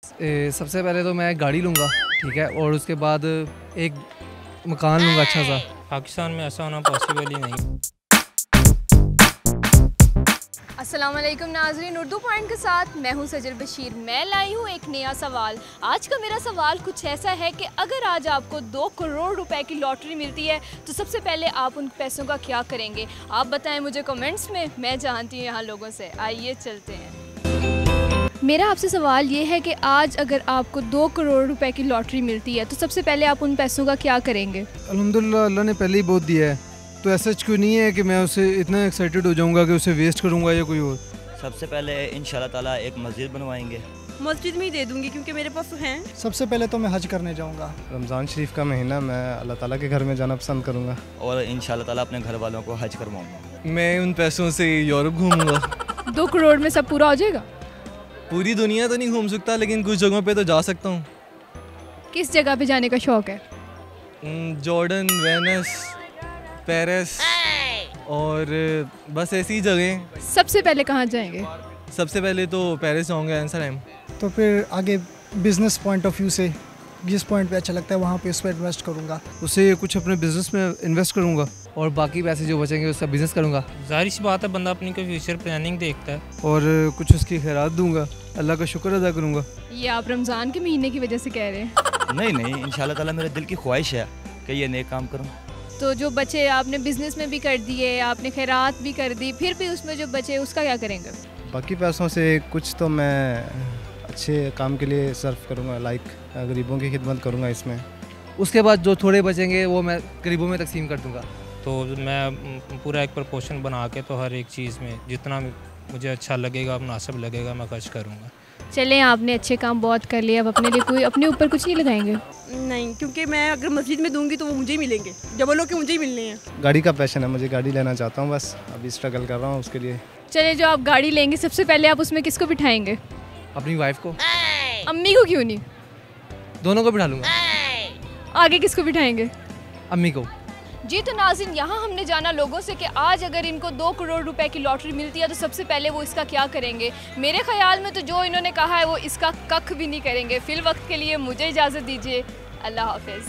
सबसे पहले तो मैं गाड़ी लूँगा, ठीक है, और उसके बाद एक मकान लूँगा अच्छा सा। पाकिस्तान में ऐसा होना पॉसिबल ही नहीं। अस्सलाम वालेकुम नाज़रीन, उर्दू पॉइंट के साथ मैं हूं सजल बशीर। मैं लाई हूं एक नया सवाल। आज का मेरा सवाल कुछ ऐसा है कि अगर आज आपको 2 करोड़ रुपए की लॉटरी मिलती है तो सबसे पहले आप उन पैसों का क्या करेंगे? आप बताएं मुझे कमेंट्स में, मैं जानती हूँ यहाँ लोगों से। आइए चलते हैं। मेरा आपसे सवाल ये है कि आज अगर आपको 2 करोड़ रुपए की लॉटरी मिलती है तो सबसे पहले आप उन पैसों का क्या करेंगे? अल्हम्दुलिल्लाह, अल्लाह ने पहले ही बहुत दिया है, तो ऐसा क्यों नहीं है कि मैं उसे इतना एक्साइटेड हो जाऊंगा कि उसे वेस्ट करूंगा या कोई और। सबसे पहले इंशाल्लाह ताला एक मस्जिद बनवाएंगे। मस्जिद में ही दे दूंगी क्योंकि मेरे पास हैं। सबसे पहले तो मैं हज करने जाऊंगा। रमज़ान शरीफ का महीना, मैं अल्लाह ताला के घर में जाना पसंद करूंगा और इंशाल्लाह ताला अपने घर वालों को हज करवाऊंगा। मैं उन पैसों से यूरोप घूमूंगा। 2 करोड़ में सब पूरा हो जाएगा? पूरी दुनिया तो नहीं घूम सकता, लेकिन कुछ जगहों पे तो जा सकता हूँ। किस जगह पे जाने का शौक़ है? जॉर्डन, वेनिस, पेरिस और बस ऐसी जगह। सबसे पहले कहाँ जाएंगे? सबसे पहले तो पेरिस जाऊँगा, एम्स्टर्डम। तो फिर आगे बिजनेस पॉइंट ऑफ व्यू से जिस पॉइंट पे अच्छा लगता है वहाँ पे उस पर इन्वेस्ट करूँगा। उससे कुछ अपने बिजनेस में इन्वेस्ट करूँगा और बाकी पैसे जो बचेंगे उसका बिजनेस करूँगा। जाहिर सी बात है, बंदा अपनी कोई फ्यूचर प्लानिंग देखता है और कुछ उसकी खैरात दूंगा, अल्लाह का शुक्र अदा करूँगा। ये आप रमज़ान के महीने की वजह से कह रहे हैं? नहीं, इंशाल्लाह ताला मेरे दिल की ख्वाहिश है कि ये नेक काम करूँ। तो जो बचे आपने बिजनेस में भी कर दिए, आपने खैरात भी कर दी, फिर भी उसमें जो बचे उसका क्या करेंगे? बाकी पैसों से कुछ तो मैं अच्छे काम के लिए सर्व करूँगा, लाइक गरीबों की खिदमत करूँगा इसमें। उसके बाद जो थोड़े बचेंगे वो मैं गरीबों में तकसीम कर दूँगा। तो मैं पूरा एक प्रपोर्शन बना के तो हर एक चीज़ में जितना मुझे अच्छा लगेगा, मुनासिब लगेगा, मैं खर्च करूँगा। चलें, आपने अच्छे काम बहुत कर लिए, अब अपने लिए कोई अपने ऊपर कुछ नहीं लगाएंगे? नहीं, क्योंकि मैं अगर मस्जिद में दूंगी तो वो मुझे ही मिलेंगे, डबल के मुझे ही मिलने हैं। गाड़ी का पैशन है, मुझे गाड़ी लेना चाहता हूँ, बस अभी स्ट्रगल कर रहा हूँ उसके लिए। चलिए, जो आप गाड़ी लेंगे सबसे पहले आप उसमें किसको बिठाएंगे? अपनी वाइफ को। अम्मी को क्यों नहीं? दोनों को बिठा लूँगा। आगे किसको बिठाएंगे? अम्मी को। जी तो नाज़रीन, यहाँ हमने जाना लोगों से कि आज अगर इनको 2 करोड़ रुपए की लॉटरी मिलती है तो सबसे पहले वो इसका क्या करेंगे। मेरे ख्याल में तो जो इन्होंने कहा है वो इसका कख भी नहीं करेंगे। फिल वक्त के लिए मुझे इजाज़त दीजिए। अल्लाह हाफिज़।